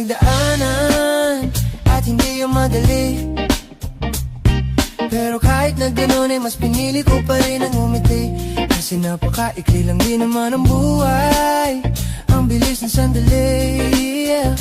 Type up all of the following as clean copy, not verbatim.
pinagdaanan at hindi yung madali. Pero kahit na ganun ay mas pinili ko pa rin ang umiti. Kasi napakaikli lang din naman ang buhay, ang bilis ng sandali, yeah.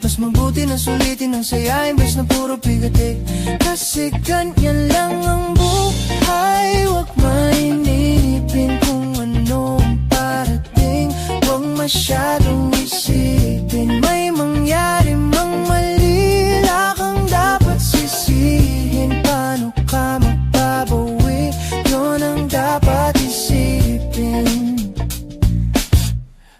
Mas mabuti na sulitin ang saya imbes na puro bigati. Kasi ganyan lang ang buhay, huwag mainipin kung ano ang parating. Huwag masyadong isipin may mangyari mang mali. Wala kang dapat sisihin, paano ka magbabawi, yun ang dapat isipin.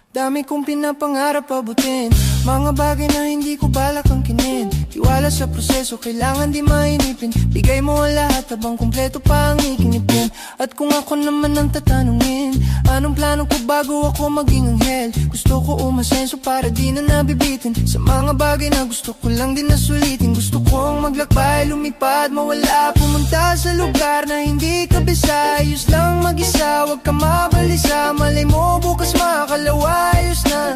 Dami kong pinapangarap abutin, mga bagay na hindi ko balak angkinin. Tiwala sa proseso, kailangan di mainipin. Bigay mo ang lahat habang kumpleto pa ang ikinipin. At kung ako naman ang tatanungin, anong plano ko bago ako maging anghel? Gusto ko umasenso para di na nabibitin sa mga bagay na gusto ko lang din nasulitin. Gusto kong maglakbay, lumipad, mawala, pumunta sa lugar na hindi kabisa. Ayos lang mag-isa, wag ka mabalisa. Malay mo bukas makakalawa, ayos na.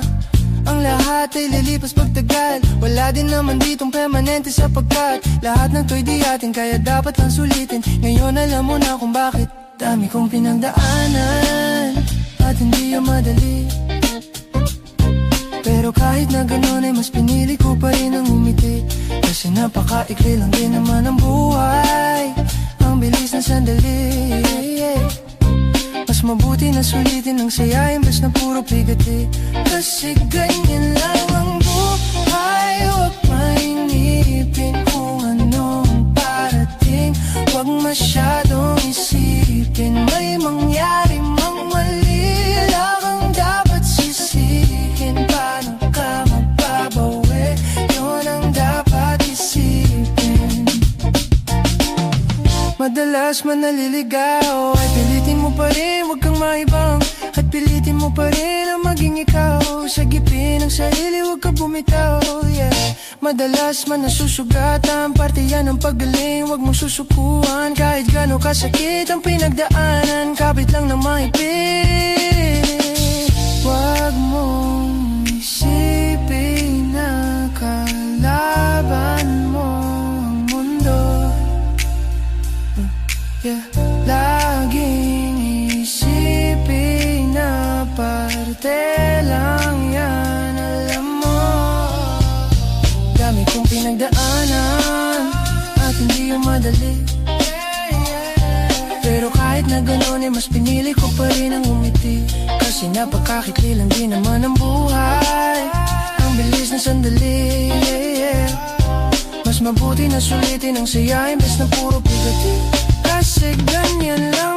Ang lahat ay lilipas pagtagal. Wala din naman ditong permanente sapagkat lahat ng to'y di atin, kaya dapat lang sulitin. Ngayon alam mo na kung bakit. Dami kong pinagdaanan at hindi yung madali. Pero kahit na ganun ay mas pinili ko pa rin ang umiti. Kasi napakaikli lang din naman ang buhay, ang bilis ng sandali, yeah. Mas mabuti na sulitin ang saya imbes na puro bigati. Kasi ganyan lang ang buhay, huwag mainipin kung ano ang parating. Huwag masyadong isipin may mangyari mang mali. Wala kang dapat sisihin, paano ka magbabawi, yun ang dapat isipin. Madalas man naliligaw ay pilitin mo pa rin, huwag kang maibang. At pilitin mo pa rin ang maging ikaw. Sagipin ang sarili, huwag ka bumitaw, yeah. Madalas man nasusugatan, parte yan ng paggaling. Huwag mong susukuan kahit gano'n kasakit ang pinagdaanan. Kapit lang na maipit. Huwag mong isipin na kalaban mo ang mundo, yeah. Laging isipin na parte lang yan, alam mo. Dami kong pinagdaanan at hindi yung madali. Pero kahit na gano'n ay mas pinili ko pa rin ang umiti. Kasi napakakikli lang din naman ang buhay, ang bilis ng sandali, yeah. Mas mabuti na sulitin ang saya imbes na puro bigati. Kasi ganyan lang